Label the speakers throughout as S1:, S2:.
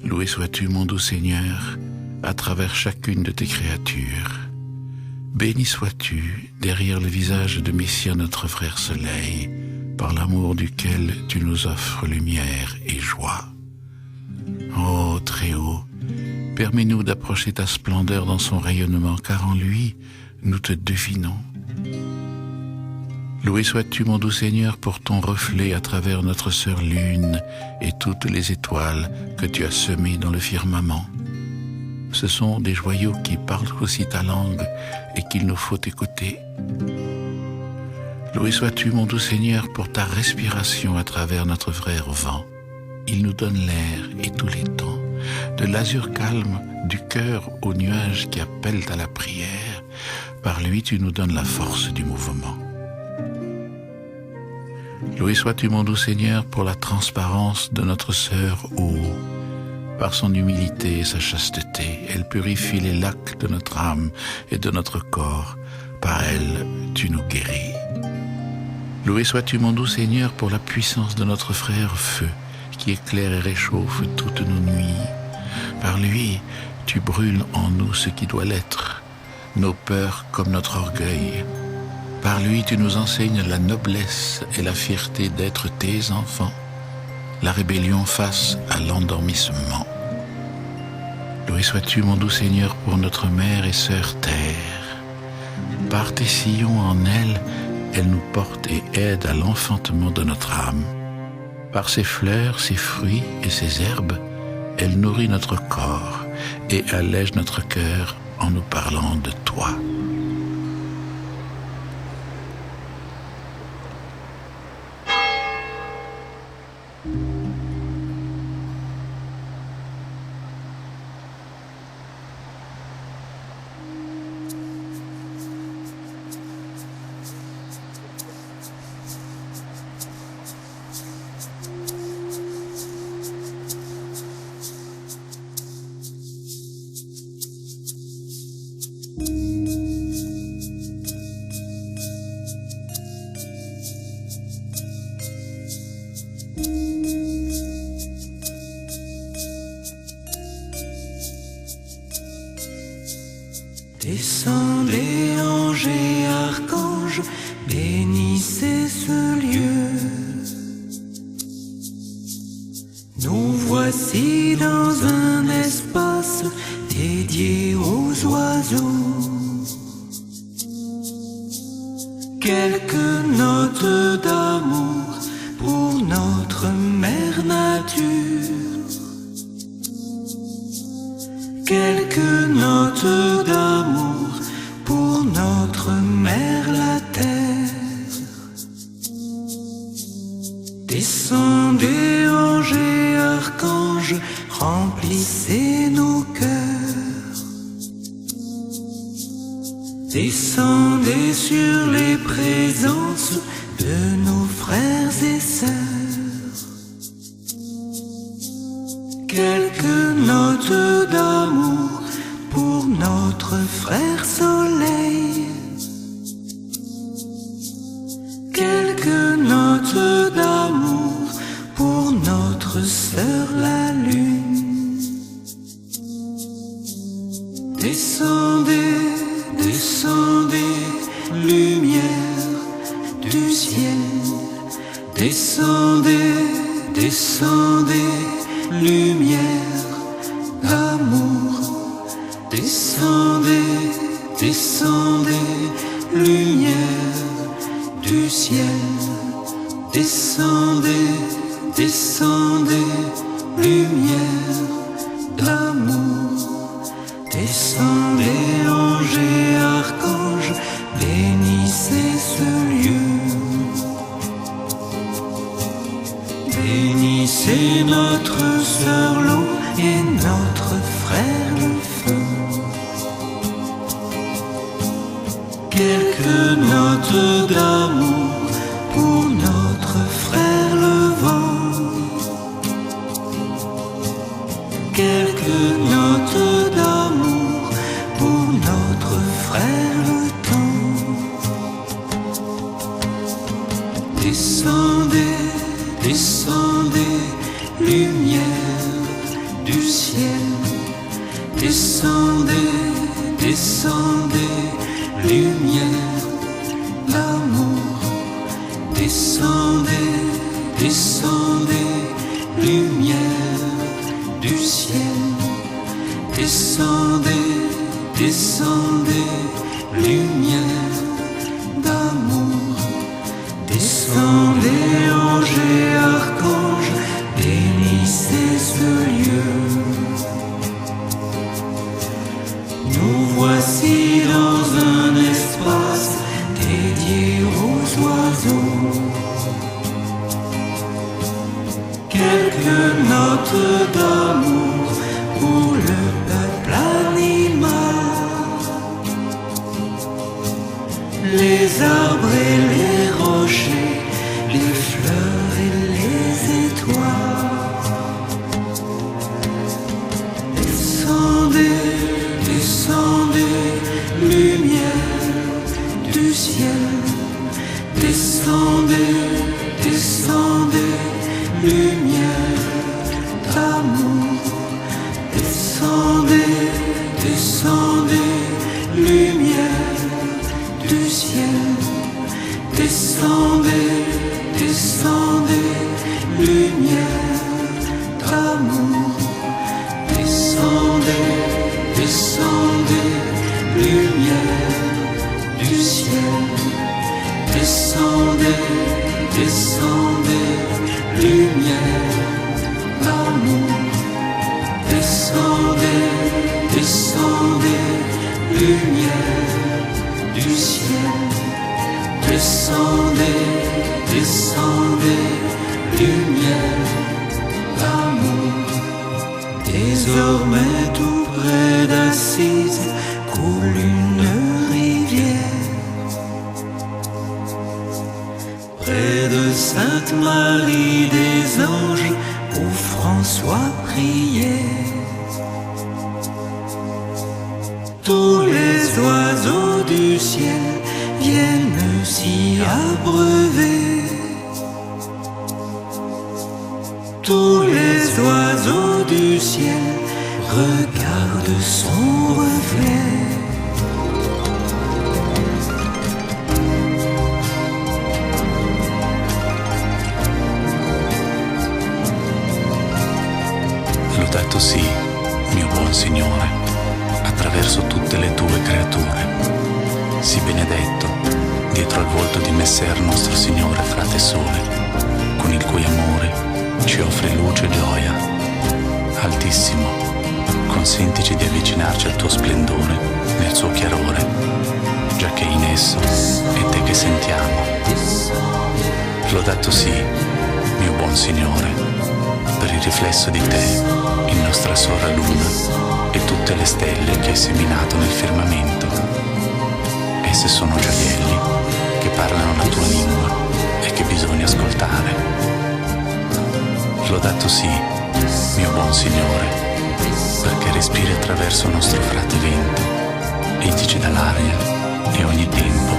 S1: Loué sois-tu, mon doux Seigneur, à travers chacune de tes créatures. Béni sois-tu derrière le visage de Messia, notre frère Soleil, par l'amour duquel tu nous offres lumière et joie. Ô Très-Haut, permets-nous d'approcher ta splendeur dans son rayonnement, car en lui, nous te devinons. Loué sois-tu, mon doux Seigneur, pour ton reflet à travers notre sœur Lune et toutes les étoiles que tu as semées dans le firmament. Ce sont des joyaux qui parlent aussi ta langue et qu'il nous faut écouter. Loué sois-tu, mon doux Seigneur, pour ta respiration à travers notre frère Vent. Il nous donne l'air et tous les temps, de l'azur calme du cœur aux nuages qui appellent à la prière. Par lui, tu nous donnes la force du mouvement. Loué sois-tu, mon doux Seigneur, pour la transparence de notre sœur Eau. Par son humilité et sa chasteté, elle purifie les lacs de notre âme et de notre corps. Par elle, tu nous guéris. Loué sois-tu, mon doux Seigneur, pour la puissance de notre frère Feu, qui éclaire et réchauffe toutes nos nuits. Par lui, tu brûles en nous ce qui doit l'être, nos peurs comme notre orgueil. Par lui, tu nous enseignes la noblesse et la fierté d'être tes enfants, la rébellion face à l'endormissement. Loué sois-tu, mon doux Seigneur, pour notre mère et sœur Terre. Par tes sillons en elle, elle nous porte et aide à l'enfantement de notre âme. Par ses fleurs, ses fruits et ses herbes, elle nourrit notre corps et allège notre cœur en nous parlant de toi.
S2: Descendez, anges et archanges, bénissez ce lieu. Nous voici dans un espace dédié aux oiseaux. Quelques notes d'amour pour notre mère nature. Quelques notes d'amour pour notre mère la terre. Descendez, anges et archanges, remplissez nos cœurs. Descendez sur les présences de nos frères et sœurs. Quelques notes d'amour pour notre frère Soleil. Quelques notes d'amour pour notre sœur la Lune. Descendez, descendez, lumière du ciel. Descendez, descendez, lumière d'amour. Descendez, descendez, lumière du ciel. Descendez, descendez, lumière d'amour. Descendez, anges et archanges, bénissez ce lieu. Bénissez notre sœur l'eau et notre frère le feu. Quelques notes d'amour pour notre frère le vent. Quelques notes d'amour pour notre frère le temps. Descendez, descendez, lumière du ciel. Descendez, descendez, lumière d'amour. Descendez, descendez, lumière du ciel. Descendez, descendez, lumière d'amour. Descendez, anges et archanges, bénissez ce lieu. Nous voici dans un espace dédié aux oiseaux. Quelques notes d'amour pour le peuple animal. Les arbres et les rochers, les fleurs et les étoiles. Descendez, descendez, lumière du ciel. Descendez, descendez, lumière d'amour. Descendez, descendez, lumière du ciel. Descendez, descendez, lumière d'amour. Descendez, descendez, lumière du ciel. Descendez, descendez, lumière d'amour. Descendez, descendez, lumière du ciel. Descendez, descendez, lumière d'amour. Désormais tout près d'Assise coule une rivière. Près de Sainte-Marie des Anges où François priait. Tous les oiseaux du ciel viennent s'y abreuver. Tous les oiseaux du ciel regardent son reflet.
S1: Lodato sii, mio buon Signore, attraverso tutte le tue creature. Sii benedetto dietro al volto di Messer nostro Signore Frate Sole, con il cui amore ci offre luce e gioia. Altissimo, consentici di avvicinarci al tuo splendore nel suo chiarore, giacché in esso è te che sentiamo. Lodato sii, mio buon Signore, per il riflesso di te in nostra sora luna e tutte le stelle che hai seminato nel firmamento. Esse sono gioielli che parlano la tua lingua e che bisogna ascoltare. Lodato sii, mio buon Signore, perché respiri attraverso il nostro frate vento e dici dall'aria e ogni tempo,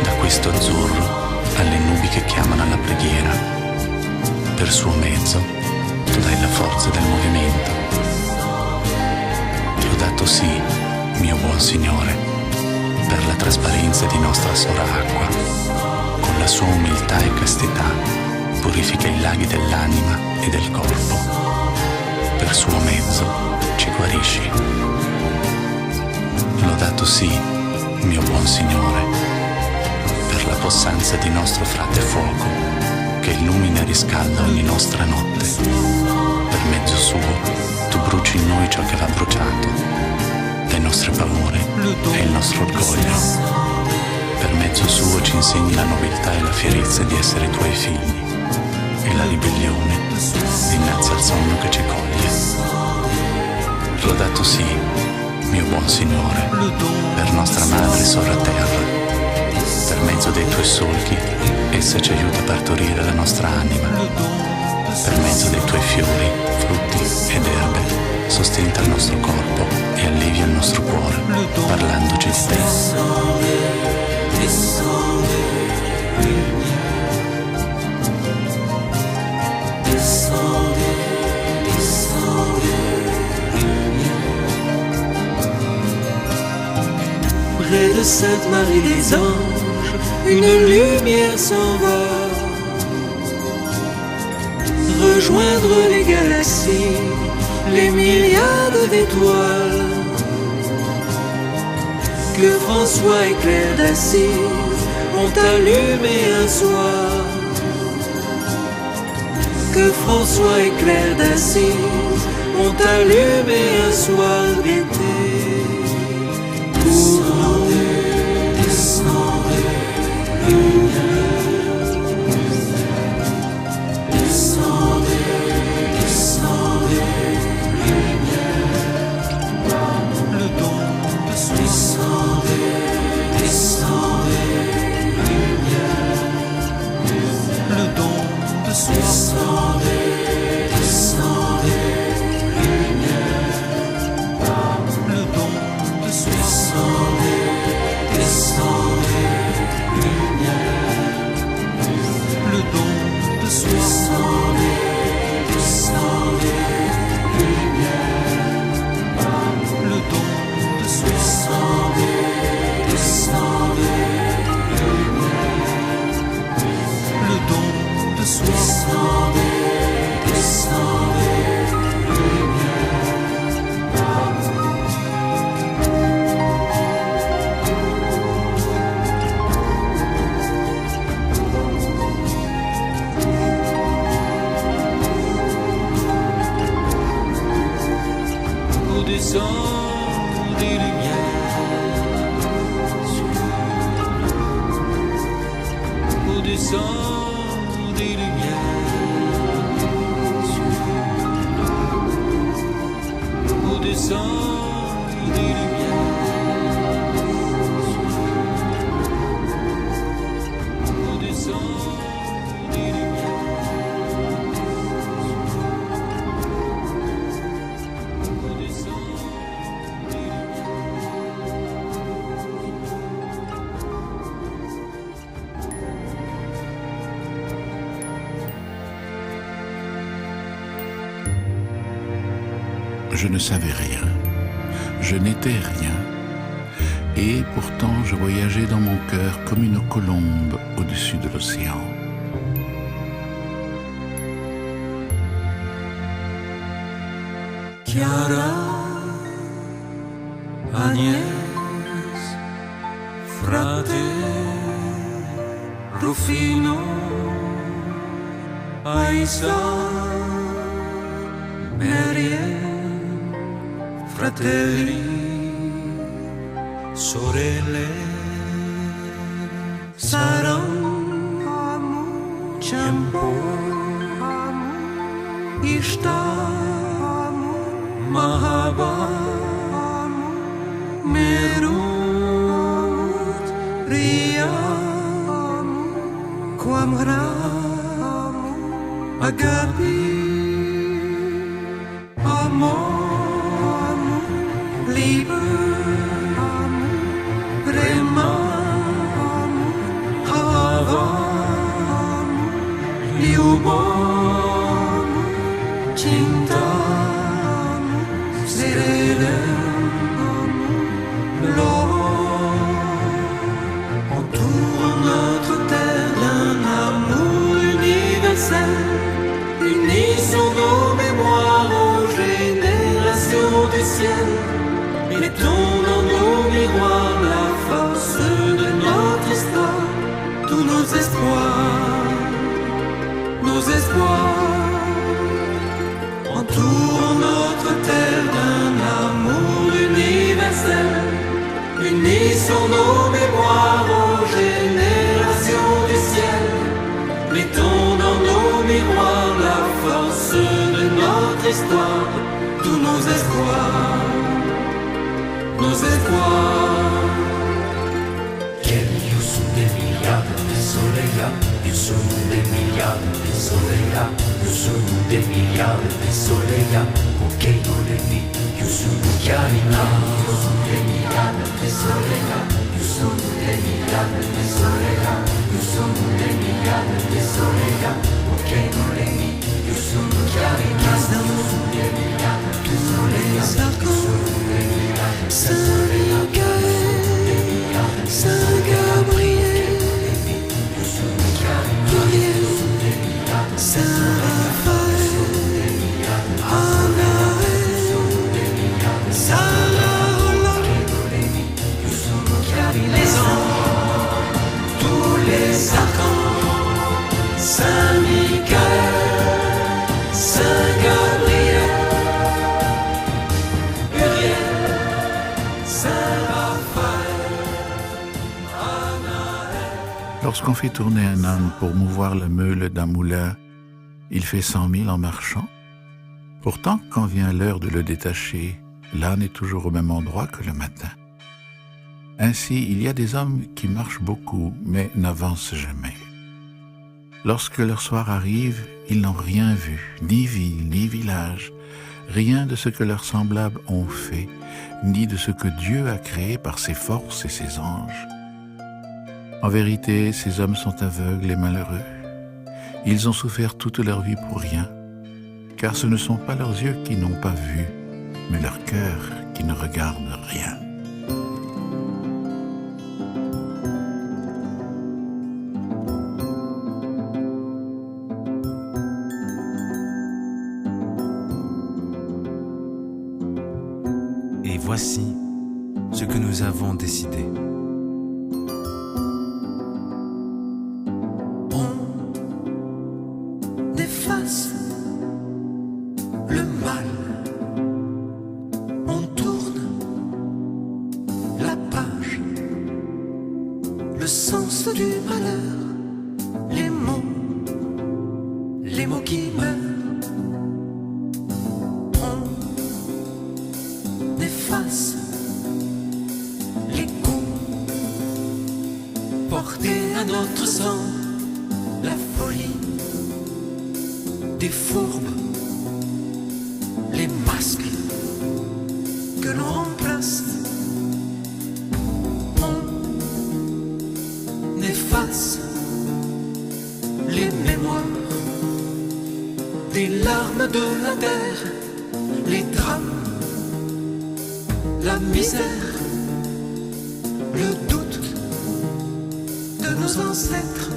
S1: da questo azzurro alle nubi che chiamano alla preghiera. Per suo mezzo tu dai la forza del movimento. Lodato sii, mio buon Signore, per la trasparenza di nostra sora acqua. Con la sua umiltà e castità purifica i laghi dell'anima e del corpo. Per suo mezzo ci guarisci. Lodato sii, mio buon Signore, per la possanza di nostro frate fuoco, che illumina e riscalda ogni nostra notte. Per mezzo suo tu bruci in noi ciò che va bruciato, le nostre paure e il nostro orgoglio. Per mezzo suo ci insegni la nobiltà e la fierezza di essere tuoi figli e la ribellione dinanzi al sonno che ci coglie. Lodato sii, mio buon Signore, per nostra Madre Sora Terra. Per mezzo dei tuoi solchi essa ci aiuta a partorire la nostra anima. Per mezzo dei tuoi fiori, frutti ed erbe sostenta il nostro corpo e allevia il nostro cuore, parlandoci di te.
S2: Sainte Marie des Anges, une lumière s'en va rejoindre les galaxies, les myriades d'étoiles que François et Claire d'Assise ont allumé un soir. Que François et Claire d'Assise ont allumé un soir d'été. Pour nous descendez, lumière, descendez, descendez, lumière, le don de soi. Descendez, descendez, lumière, le don de soi. Descendez, descendez, lumière, le don de soi. Descendez, descendez, lumière, le don de soi. Descendez, descendez, lumière, le don de soi. Descendez, descendez, lumière, le don de soi. Descendez, descendez, vous descendez, lumière, vous descendez, lumière, vous descendez, lumière, vous descendez, lumière, vous
S1: Je ne savais rien, je n'étais rien, et pourtant je voyageais dans mon cœur comme une colombe au-dessus de l'océan.
S2: Chiara, Agnès, Frate, Rufino, Aïssa, Marianne, fratelli, sorelle, Saram, Champo, Ishtar, Mahaba, Merut, Ria, Quamra, Agapi, Amor, Liebe, Prema, Hava, Ljubov, Cinta, Serena, entoure notre terre d'un amour universel, unissons nos mémoires aux générations du ciel, mettons dans nos miroirs la force de notre histoire, tous nos espoirs, nos espoirs, entourons notre terre d'un amour universel, unissons nos mémoires aux générations du ciel, mettons dans nos miroirs la force de notre histoire, tous nos espoirs, nos espoirs.
S3: Io sono dei miliardi di soleil, io sono dei miliardi di soleil, io sono dei miliardi di soleil, ok non è lì, io sono chiarina, io sono dei miliardi di soleil, io sono dei miliardi di soleil, io sono dei miliardi di soleil, ok non è lì, io sono chiarina, io sono dei miliardi di soleil, io sono dei miliardi di soleil, io sono dei miliardi
S2: Saint Gabriel, Uriel, Saint Raphaël, Anaël, Sarah, les anges, tous les archanges, Saint Michael, Saint Gabriel, Uriel, Saint Raphaël, Anaël.
S1: Lorsqu'on fait tourner un âne pour mouvoir la meule d'un moulin, il fait 100 000 en marchant. Pourtant, quand vient l'heure de le détacher, l'âne est toujours au même endroit que le matin. Ainsi, il y a des hommes qui marchent beaucoup, mais n'avancent jamais. Lorsque leur soir arrive, ils n'ont rien vu, ni ville, ni village, rien de ce que leurs semblables ont fait, ni de ce que Dieu a créé par ses forces et ses anges. En vérité, ces hommes sont aveugles et malheureux. Ils ont souffert toute leur vie pour rien, car ce ne sont pas leurs yeux qui n'ont pas vu, mais leur cœur qui ne regarde rien.
S4: Et voici ce que nous avons décidé.
S2: On efface le mal, on tourne la page, le sens du malheur, les mots qui meurent. On efface les coups portés à notre sang, la folie des fourbes, les masques que l'on remplace. On efface les mémoires des larmes de la terre, les drames, la misère, le doute de nos ancêtres.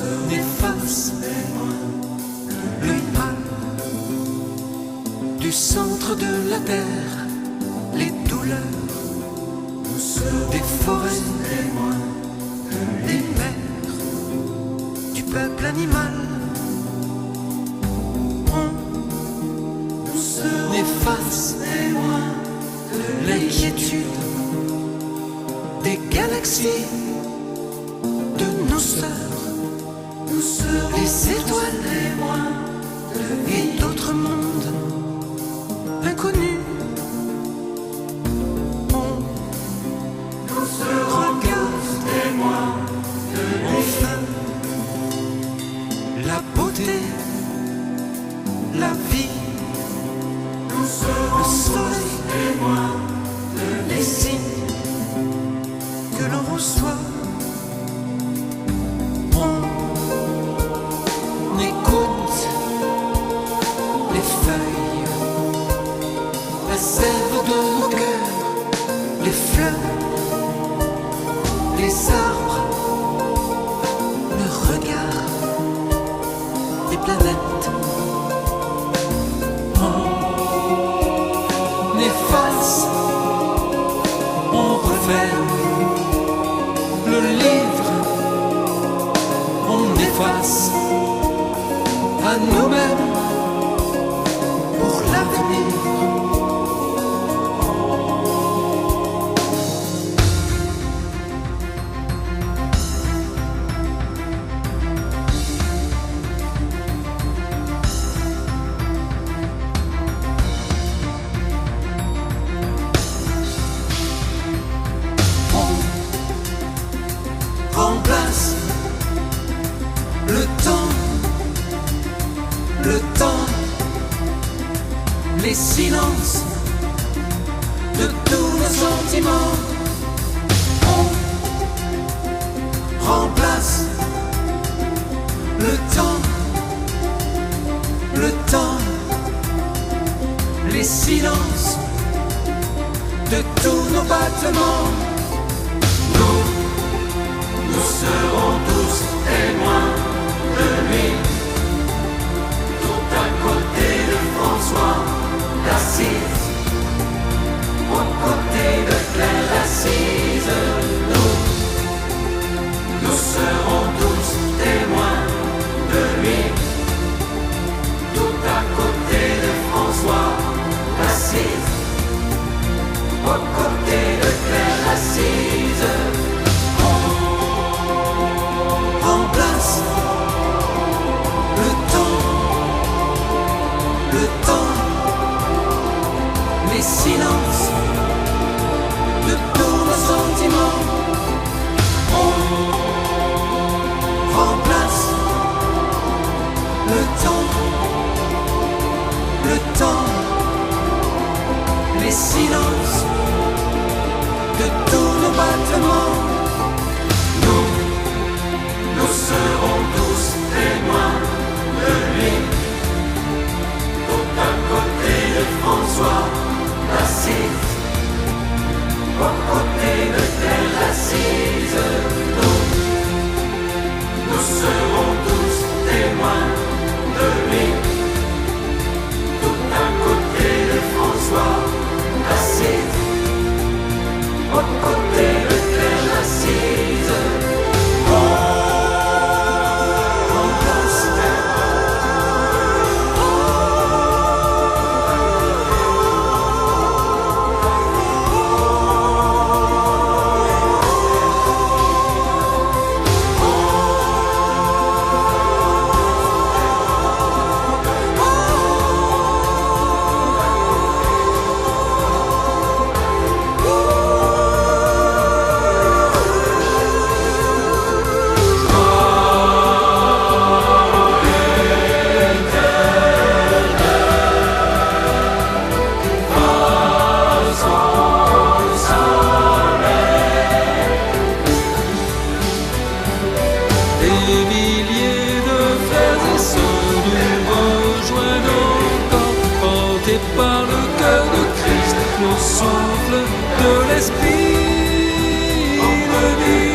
S2: On efface le mal du centre de la terre, les douleurs des forêts, des mers, du peuple animal. On efface l'inquiétude des galaxies, de nos sœurs, les étoiles et d'autres mondes inconnus. On regarde enfin la beauté, la vie, le soleil, les signes que l'on reçoit. On écoute les feuilles, la sève de nos cœurs, les fleurs, les arbres, le regard des planètes. On efface, on referme le livre, on efface à nous-mêmes pour l'avenir. Remplace le temps, les silences de tous nos sentiments. On remplace le temps, les silences tous nos battements. Nous serons tous témoins de lui. Tout à côté de François d'Assise, aux côtés de Claire d'Assise. Nous serons tous témoins de lui. Tout à côté de François d'Assise, aux côtés de Claire d'Assise. Remplace le temps, les silences de tous nos sentiments. On remplace le temps, les silences de tous nos battements. Nous serons tous témoins de lui. Tout à côté de François d'Assise, aux côtés de Claire d'Assise. Nous serons tous témoins de lui. Tout à côté de François d'Assise, aux côtés de Claire d'Assise.
S3: Par le cœur de Christ, le souffle de l'Esprit de vie.